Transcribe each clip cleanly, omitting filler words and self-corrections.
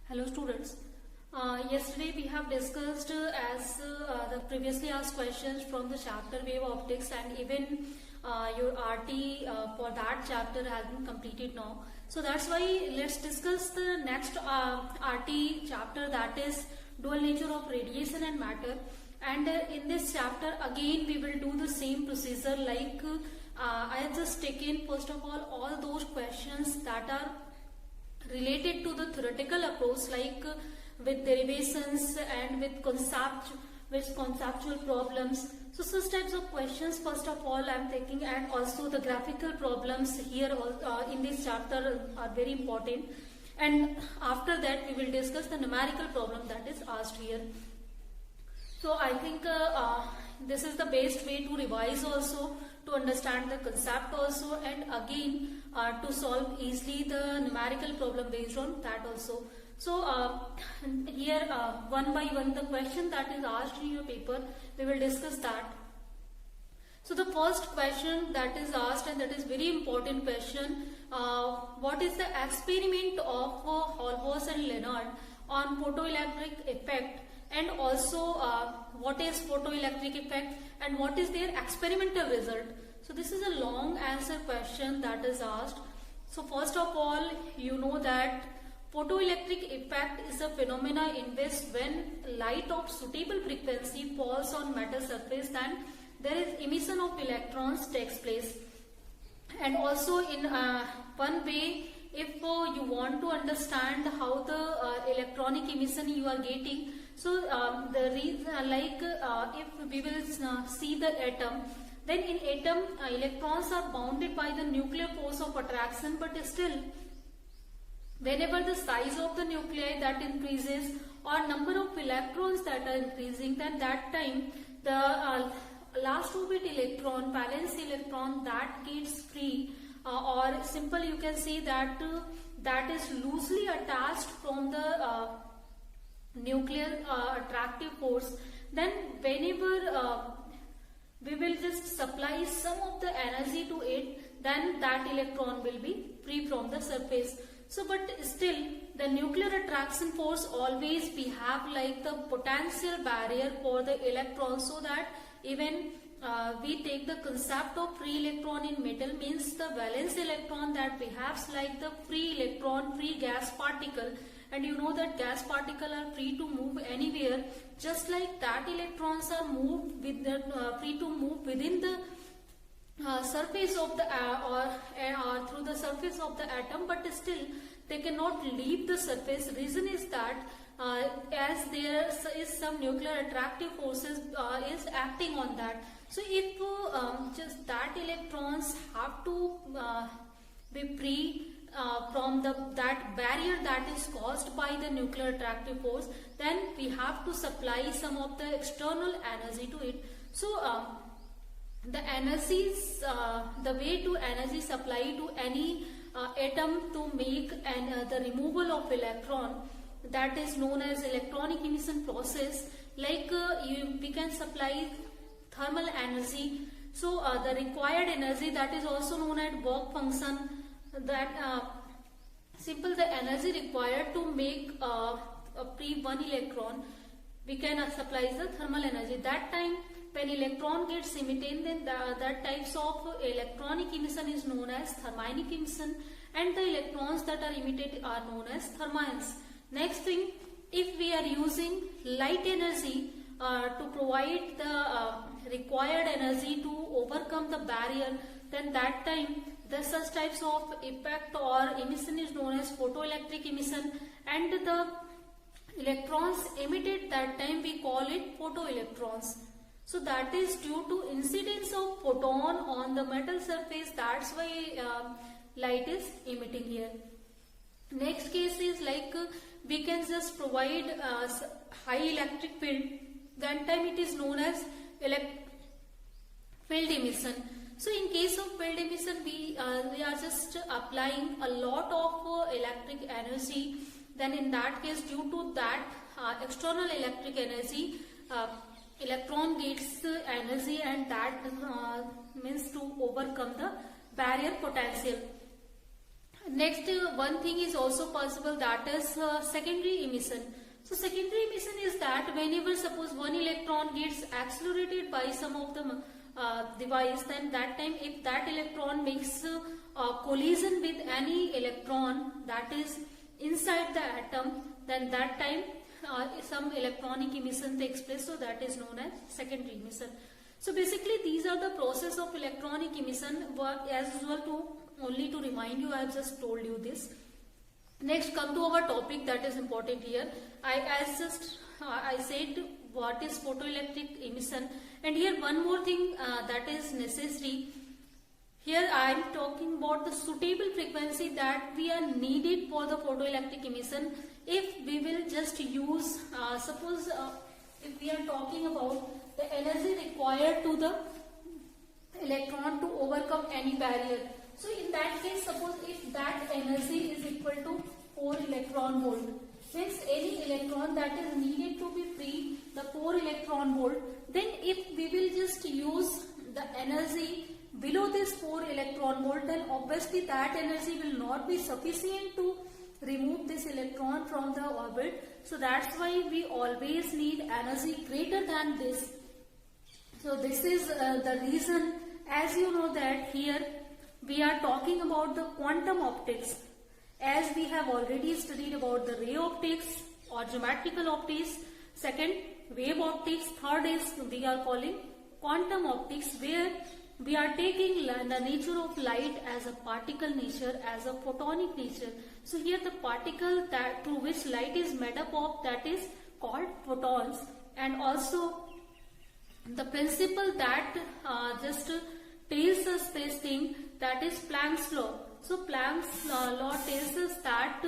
Hello students. Yesterday we have discussed the previously asked questions from the chapter wave optics, and even your RT for that chapter has been completed now. So that's why let's discuss the next RT chapter, that is dual nature of radiation and matter. And in this chapter again we will do the same procedure like I have just taken first of all those questions that are related to the theoretical approach, like with derivations and with conceptual problems. So such types of questions first of all I am taking, and also the graphical problems here in this chapter are very important. And after that we will discuss the numerical problem that is asked here. So I think this is the best way to revise also, to understand the concept also, and again to solve easily the numerical problem based on that also. So here one by one the question that is asked in your paper, we will discuss that. So the first question that is asked, and that is very important question, what is the experiment of Holvos and Leonard on photoelectric effect, and also what is photoelectric effect and what is their experimental result. So this is a long answer question that is asked. So first of all, you know that photoelectric effect is a phenomena in which when light of suitable frequency falls on metal surface, then there is emission of electrons takes place. And also in one way, if you want to understand how the electronic emission you are getting, so the reason if we will see the atom, then in atom electrons are bounded by the nuclear force of attraction, but still whenever the size of the nuclei that increases or number of electrons that are increasing, then that time the last orbit electron, valence electron, that gets free, or simple you can say that that is loosely attached from the nuclear attractive force. Then whenever we will just supply some of the energy to it, then that electron will be free from the surface. So but still the nuclear attraction force always we have like the potential barrier for the electron, so that even we take the concept of free electron in metal, means the valence electron that we have like the free electron, free gas particle, and you know that gas particles are free to move anywhere, just like that electrons are moved with the free to move within the surface of the or through the surface of the atom, but still they cannot leave the surface. Reason is that as there is some nuclear attractive forces is acting on that. So if just that electrons have to be free from that barrier that is caused by the nuclear attractive force, then we have to supply some of the external energy to it. So the energies, the way to energy supply to any atom to make the removal of electron, that is known as electronic emission process. Like we can supply thermal energy. So the required energy, that is also known as work function, that simple the energy required to make a free one electron, we can supply the thermal energy. That time when electron gets emitted, then that types of electronic emission is known as thermionic emission, and the electrons that are emitted are known as thermions. Next thing, if we are using light energy to provide the required energy to overcome the barrier, then that time the such types of effect or emission is known as photoelectric emission, and the electrons emitted that time we call it photoelectrons. So that is due to incidence of photon on the metal surface, that's why light is emitting here. Next case is like we can just provide high electric field, that time it is known as field emission. So in case of field emission, we are just applying a lot of electric energy, then in that case due to that external electric energy, electron gets energy, and that means to overcome the barrier potential. Next, one thing is also possible, that is secondary emission. So secondary emission is that whenever suppose one electron gets accelerated by some of the device, then that time if that electron makes collision with any electron that is inside the atom, then that time some electronic emission takes place, so that is known as secondary emission. So basically these are the process of electronic emission. As usual, only to remind you, I have just told you this. Next, come to our topic that is important here. I said what is photoelectric emission, and here one more thing that is necessary. Here I am talking about the suitable frequency that we are needed for the photoelectric emission. If we will just use, suppose if we are talking about the energy required to the electron to overcome any barrier. So in that case, suppose if that energy is equal to 4 electron volt, means any electron that is needed to be free, the 4 electron volt, then if we will just use the energy below this 4 electron volt, then obviously that energy will not be sufficient to remove this electron from the orbit. So that's why we always need energy greater than this. So this is the reason, as you know that here we are talking about the quantum optics, as we have already studied about the ray optics or geometrical optics. Second, wave optics. Third is we are calling quantum optics, where we are taking the nature of light as a particle nature, as a photonic nature. So here the particle that through which light is made up of, that is called photons. And also the principle that just tells us this thing, that is Planck's law. So Planck's law tells us that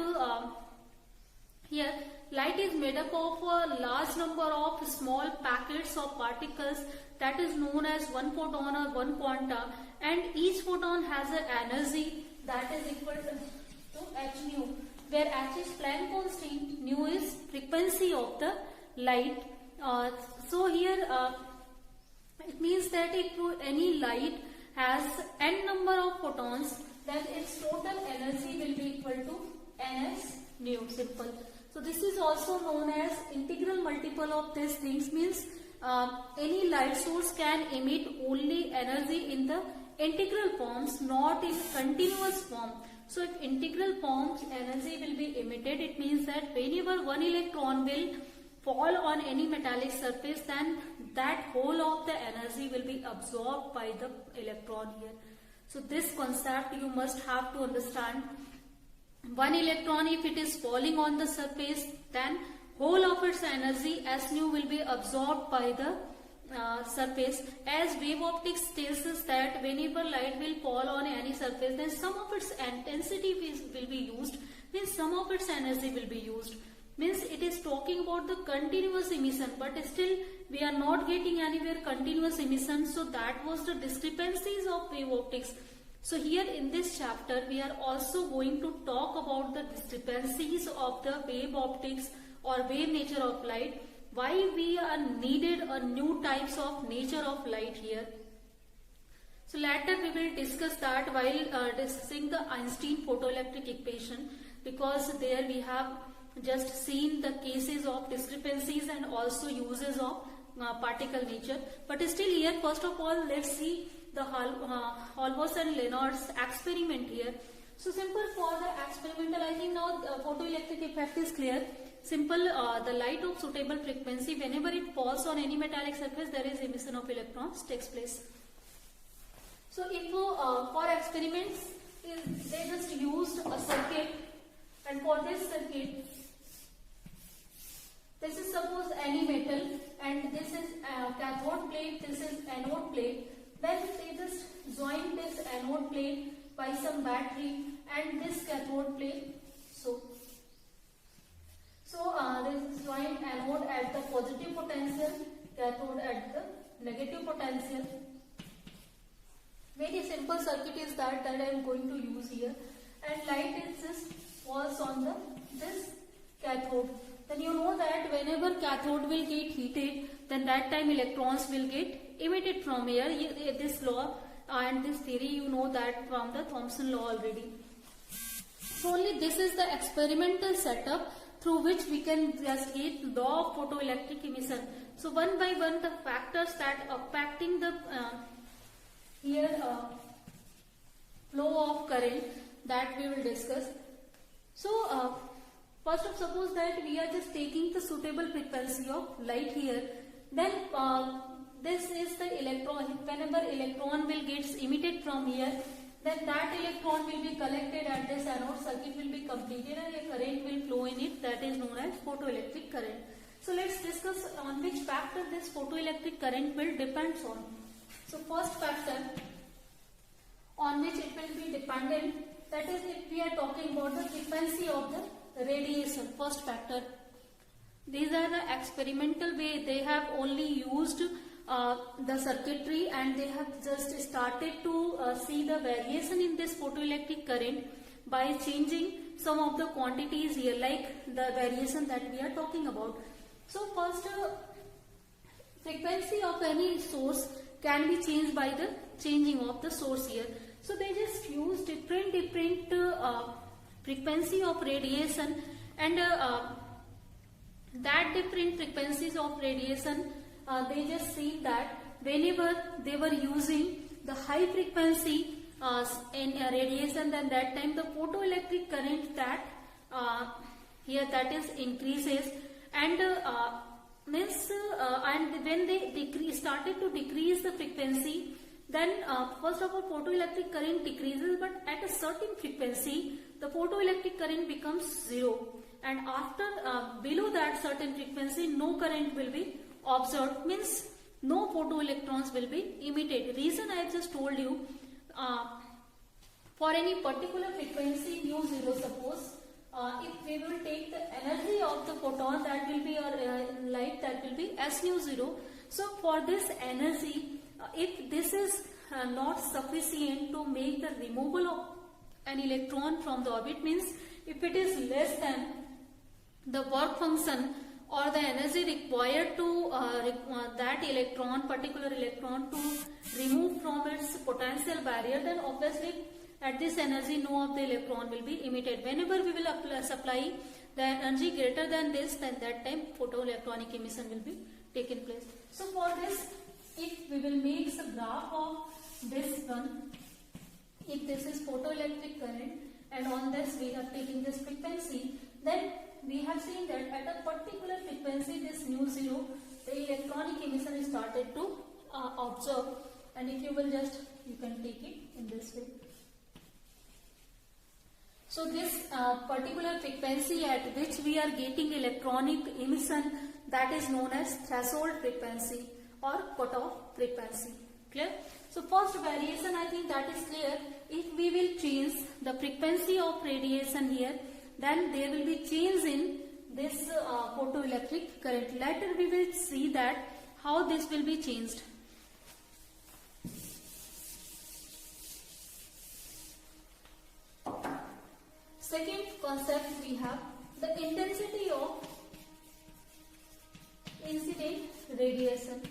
here light is made up of a large number of small packets of particles, that is known as one photon or one quanta, and each photon has an energy that is equal to h nu, where h is Planck constant, nu is frequency of the light. So here it means that if any light has n number of photons, then its total energy will be equal to ns nu, simple. So this is also known as integral multiple of these things, means any light source can emit only energy in the integral forms, not in continuous form. So if integral forms energy will be emitted, it means that whenever one electron will fall on any metallic surface, then that whole of the energy will be absorbed by the electron here. So this concept you must have to understand. One electron, if it is falling on the surface, then whole of its energy S nu will be absorbed by the surface. As wave optics tells us that whenever light will fall on any surface, then some of its intensity will be used, then some of its energy will be used. Means it is talking about the continuous emission, but still we are not getting anywhere continuous emission. So that was the discrepancies of wave optics. So here in this chapter we are also going to talk about the discrepancies of the wave optics or wave nature of light, why we are needed a new types of nature of light here. So later we will discuss that while discussing the Einstein photoelectric equation, because there we have just seen the cases of discrepancies and also uses of particle nature. But still here, first of all, let's see the Holbos and Lenard's experiment here. So simple for the experimental, I think now the photoelectric effect is clear. Simple, the light of suitable frequency, whenever it falls on any metallic surface, there is emission of electrons takes place. So if for experiments, they just used a circuit, and for this circuit, this is suppose any metal, and this is cathode plate, this is anode plate. Then they just join this anode plate by some battery and this cathode plate. So this join anode at the positive potential, cathode at the negative potential. Very simple circuit is that I am going to use here, and light is just falls on this cathode. Then you know that whenever cathode will get heated, then that time electrons will get emitted from here. This law and this theory you know that from the Thomson law already. So only this is the experimental setup through which we can just get law of photoelectric emission. So one by one the factors that affecting the flow of current that we will discuss. So first of suppose that we are just taking the suitable frequency of light here, then this is the electron. Whenever electron will gets emitted from here, then that electron will be collected at this anode, circuit will be completed and a current will flow in it, that is known as photoelectric current. So let's discuss on which factor this photoelectric current will depends on. So first factor on which it will be dependent, that is if we are talking about the frequency of the radiation. First factor, these are the experimental way, they have only used the circuitry and they have just started to see the variation in this photoelectric current by changing some of the quantities here, like the variation that we are talking about. So first, frequency of any source can be changed by the changing of the source here. So they just use different frequency of radiation, and that different frequencies of radiation, they just see that whenever they were using the high frequency in radiation, then that time the photoelectric current that here that is increases, and and when they started to decrease the frequency, then first of all photoelectric current decreases, but at a certain frequency the photoelectric current becomes zero, and after below that certain frequency no current will be observed, means no photoelectrons will be emitted. Reason I have just told you, for any particular frequency mu 0, suppose if we will take the energy of the photon, that will be light, that will be S nu 0. So for this energy, if this is not sufficient to make the removal of an electron from the orbit, means if it is less than the work function or the energy required to that electron, particular electron, to remove from its potential barrier, then obviously at this energy no of the electron will be emitted. Whenever we will supply the energy greater than this, then that time photoelectronic emission will be taken place. So for this, if we will make a graph of this one, if this is photoelectric current and on this we have taken this frequency, then we have seen that at a particular frequency, this nu 0, the electronic emission started to observe, and if you will just, you can take it in this way. So this particular frequency at which we are getting electronic emission, that is known as threshold frequency or cutoff frequency. Clear? So first variation, I think that is clear. If we will change the frequency of radiation here, then there will be change in this photoelectric current. Later we will see that how this will be changed. Second concept we have the intensity of incident radiation.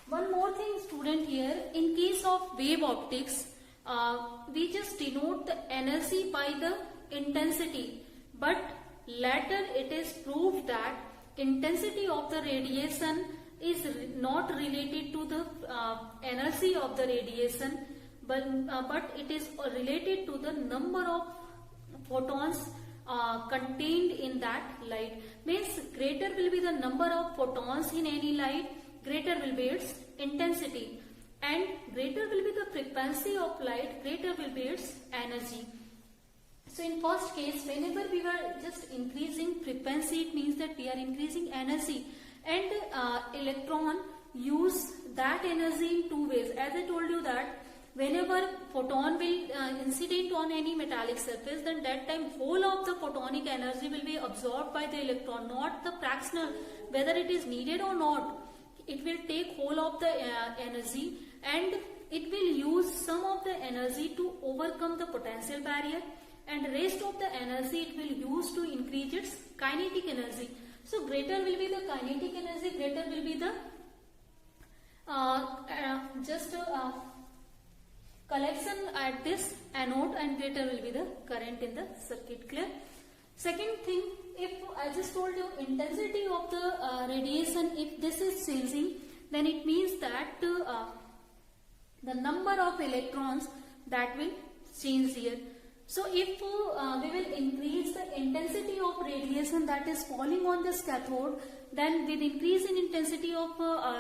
One more thing, student, here in case of wave optics, we just denote the energy by the intensity, but later it is proved that intensity of the radiation is not related to the energy of the radiation, but it is related to the number of photons contained in that light. Means greater will be the number of photons in any light, greater will be its intensity, and greater will be the frequency of light, greater will be its energy. So in first case, whenever we were just increasing frequency, it means that we are increasing energy, and electron use that energy in two ways. As I told you that whenever photon will incident on any metallic surface, then that time whole of the photonic energy will be absorbed by the electron, not the fractional, whether it is needed or not. It will take whole of the energy, and it will use some of the energy to overcome the potential barrier, and rest of the energy it will use to increase its kinetic energy. So greater will be the kinetic energy, greater will be the collection at this anode and greater will be the current in the circuit. Clear? Second thing, if I just told you intensity of the radiation, if this is changing, then it means that the number of electrons that will change here. So if we will increase the intensity of radiation that is falling on this cathode, then with increase in intensity of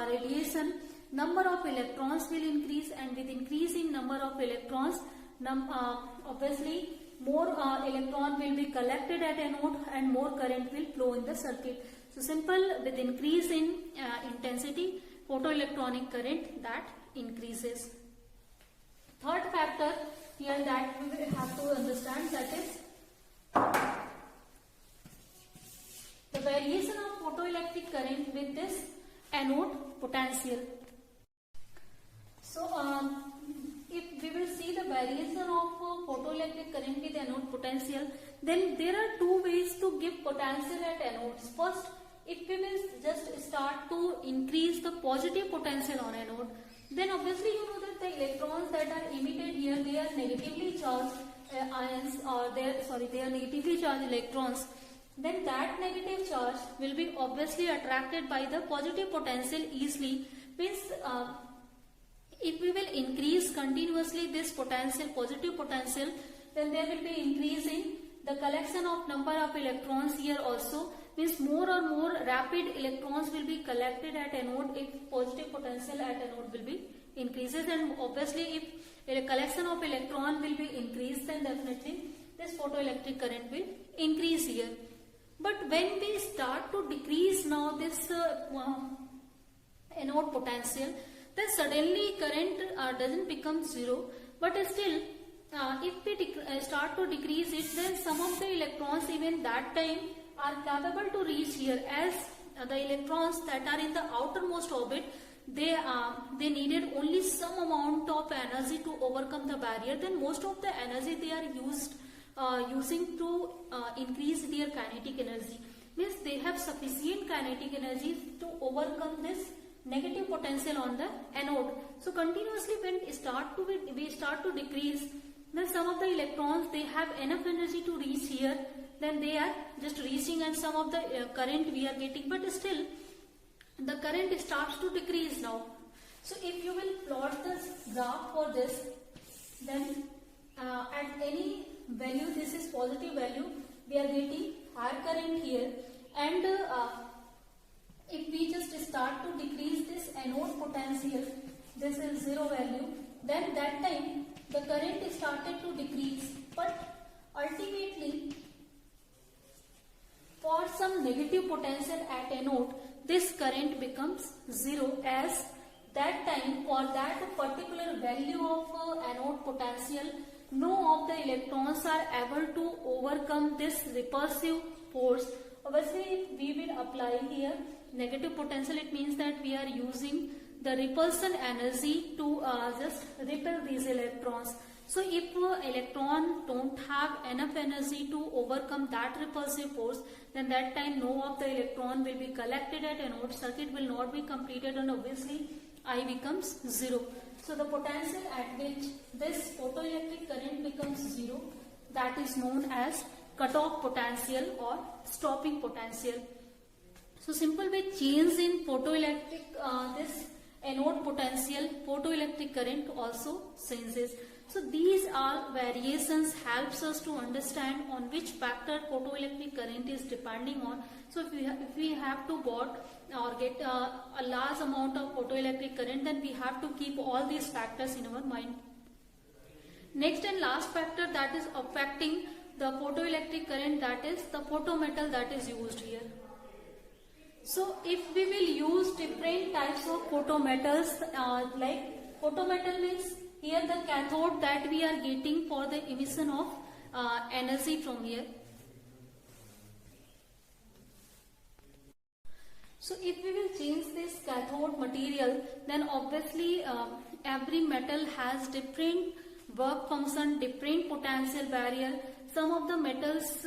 radiation, number of electrons will increase, and with increase in number of electrons, obviously more electron will be collected at anode and more current will flow in the circuit. So simple, with increase in intensity, photoelectronic current that increases. Third factor here that we will have to understand, that is the variation of photoelectric current with this anode potential. So if we will see the variation of photoelectric current with anode potential, then there are two ways to give potential at anodes. First, if we will just start to increase the positive potential on anode, then obviously you know that the electrons that are emitted here, they are negatively charged ions, or they are negatively charged electrons. Then that negative charge will be obviously attracted by the positive potential easily. Means if we will increase continuously this potential, positive potential, then there will be increase in the collection of number of electrons here also. Means more or more rapid electrons will be collected at anode if positive potential at anode will be increases, and obviously if a collection of electron will be increased, then definitely this photoelectric current will increase here. But when we start to decrease now this anode potential, then suddenly current doesn't become zero, but still if we start to decrease it, then some of the electrons even that time are capable to reach here, as the electrons that are in the outermost orbit, they needed only some amount of energy to overcome the barrier. Then most of the energy they are using to increase their kinetic energy. Means they have sufficient kinetic energy to overcome this negative potential on the anode. So continuously when we start to decrease, then some of the electrons, they have enough energy to reach here, then they are just reaching, and some of the current we are getting, but still the current starts to decrease now. So if you will plot this graph for this, then at any value, this is positive value, we are getting higher current here, and if we just start to decrease this anode potential, this is zero value, then that time the current started to decrease, but ultimately for some negative potential at anode, this current becomes zero, as that time for that particular value of anode potential, no of the electrons are able to overcome this repulsive force. Obviously, if we will apply here negative potential, it means that we are using the repulsion energy to just repel these electrons. So if electron don't have enough energy to overcome that repulsive force, then that time no of the electron will be collected at anode, circuit will not be completed, and obviously I becomes zero. So the potential at which this photoelectric current becomes zero, that is known as cutoff potential or stopping potential. So simple way, change in photoelectric this anode potential, photoelectric current also changes. So these are variations helps us to understand on which factor photoelectric current is depending on. So if we have to bought or get a large amount of photoelectric current, then we have to keep all these factors in our mind. Next and last factor that is affecting the photoelectric current, that is the photometal that is used here. So if we will use different types of photometals, like photometal means here the cathode that we are getting for the emission of energy from here. So if we will change this cathode material, then obviously every metal has different work function, different potential barrier. Some of the metals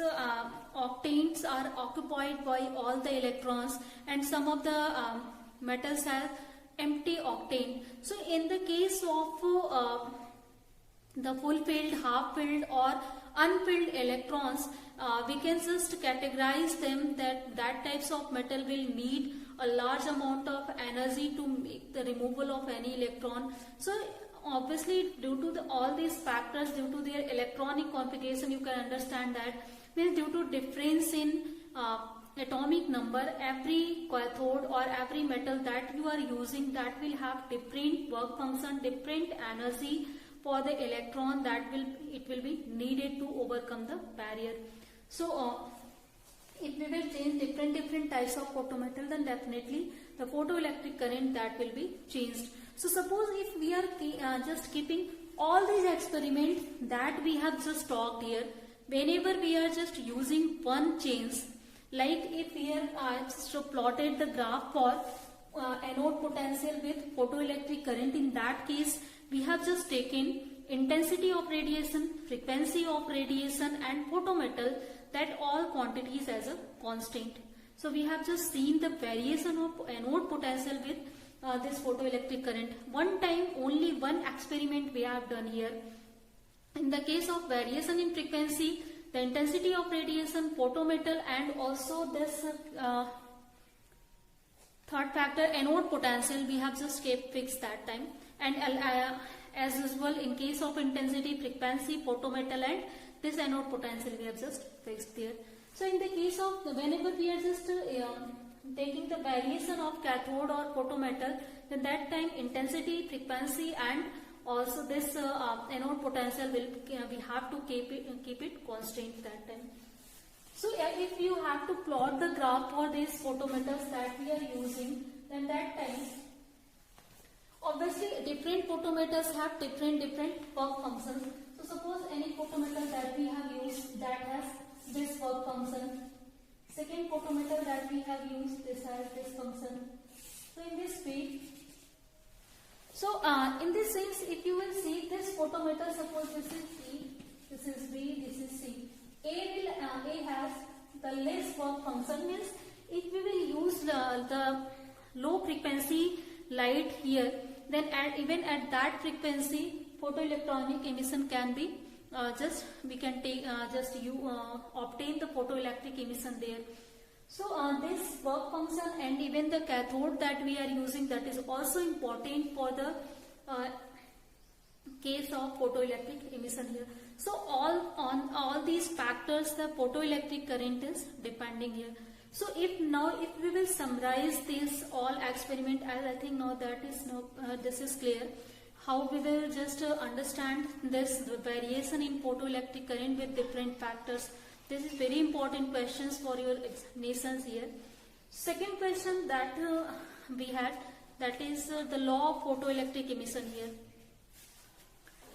octanes are occupied by all the electrons, and some of the metals have empty octane. So in the case of the full filled, half filled or unfilled electrons, we can just categorize them that types of metal will need a large amount of energy to make the removal of any electron. So obviously due to all these factors, due to their electronic configuration, you can understand that means due to difference in atomic number, every cathode or every metal that you are using, that will have different work function, different energy for the electron that it will be needed to overcome the barrier. So if we will change different types of photometal, then definitely the photoelectric current that will be changed. So suppose if we are just keeping all these experiments that we have just talked here, whenever we are just using one change, like if here I just plotted the graph for anode potential with photoelectric current, in that case we have just taken intensity of radiation, frequency of radiation and photometal, that all quantities as a constant. So we have just seen the variation of anode potential with this photoelectric current. One time, only one experiment we have done here. In the case of variation in frequency, the intensity of radiation, photometal and also this third factor, anode potential, we have just kept fixed that time. And as usual, in case of intensity, frequency, photometal and this anode potential, we have just fixed there. So in the case of whenever we are just taking the variation of cathode or photometal, then that time intensity, frequency and also this anode potential will we have to keep it constant that time. So if you have to plot the graph for these photometals that we are using, then that time obviously different photometals have different work functions. So suppose any photometal that we have used that has this work function. Second photometal that we have used, this has this function. So in this way, so in this sense, if you will see this photometer, suppose this is C, this is B, this is C. A has the less work function, means if we will use the low frequency light here, then even at that frequency, photoelectronic emission can be we can take obtain the photoelectric emission there. So this work function and even the cathode that we are using, that is also important for the case of photoelectric emission here. So all these factors, the photoelectric current is depending here. So if we will summarize this all experiment, as I think now that is this is clear, how we will just understand this variation in photoelectric current with different factors. This is very important questions for your examinations here. Second question that we had, that is the law of photoelectric emission here.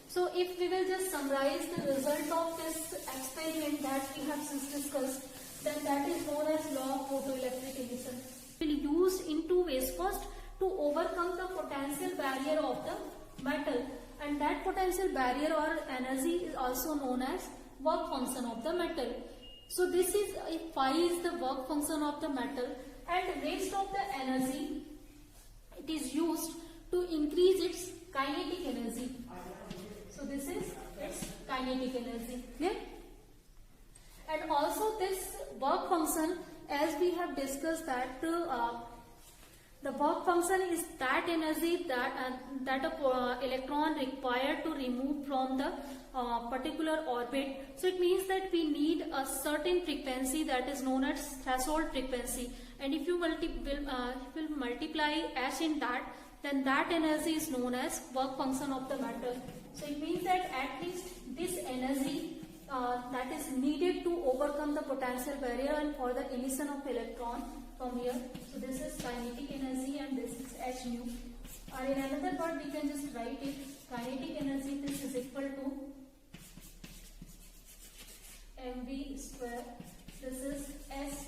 So if we will just summarize the result of this experiment that we have just discussed, then that is known as law of photoelectric emission. It will be used in two ways. First, to overcome the potential barrier of the metal, and that potential barrier or energy is also known as work function of the metal. So this is, if phi is the work function of the metal, and rest of the energy, it is used to increase its kinetic energy. So this is its kinetic energy. Clear? And also this work function, as we have discussed, that the work function is that energy that a electron required to remove from the particular orbit. So it means that we need a certain frequency that is known as threshold frequency, and if you will multiply h in that, then that energy is known as work function of the metal. So it means that at least this energy that is needed to overcome the potential barrier and for the emission of electron from here. So this is kinetic energy and this is h nu. Or in another word, we can just write it, kinetic energy, this is equal to mv square. This is s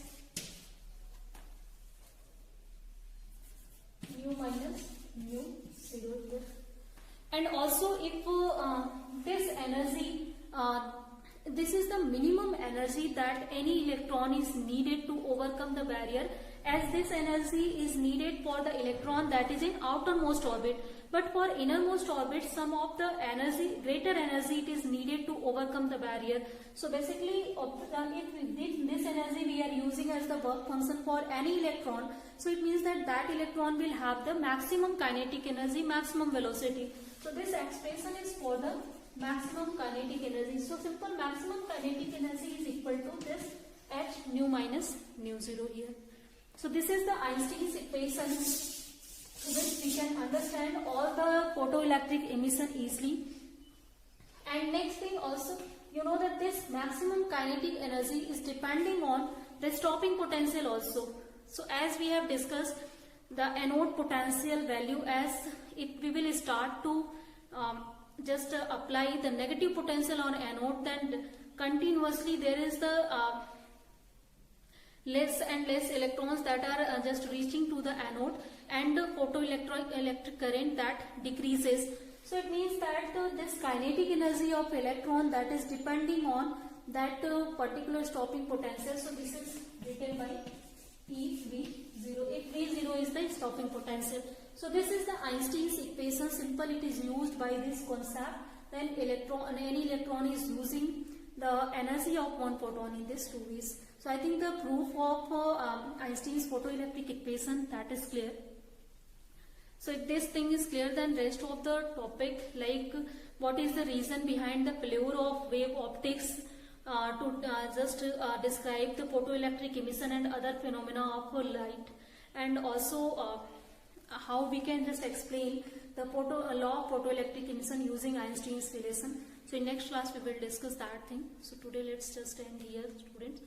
nu minus mu 0 here. And also if this energy, this is the minimum energy that any electron is needed to overcome the barrier, as this energy is needed for the electron that is in outermost orbit, but for innermost orbit some of the energy, greater energy it is needed to overcome the barrier. So basically if this energy we are using as the work function for any electron, so it means that that electron will have the maximum kinetic energy, maximum velocity. So this expression is for the maximum kinetic energy. So simple maximum kinetic energy is equal to this h nu minus nu zero here. So this is the Einstein's equation which we can understand all the photoelectric emission easily. And next thing also, you know that this maximum kinetic energy is depending on the stopping potential also. So as we have discussed, the anode potential value, as if we will start to just apply the negative potential on anode, then continuously there is the less and less electrons that are just reaching to the anode, and the photoelectric current that decreases. So it means that this kinetic energy of electron that is depending on that particular stopping potential. So this is written by EV0. If V0 is the stopping potential. So this is the Einstein's equation. Simple, it is used by this concept. Then any electron is using the energy of one photon in this two ways. So I think the proof of Einstein's photoelectric equation, that is clear. So if this thing is clear, then rest of the topic, like what is the reason behind the failure of wave optics to just describe the photoelectric emission and other phenomena of light, and also how we can just explain the law of photoelectric emission using Einstein's relation. So in next class we will discuss that thing. So today let's just end here, students.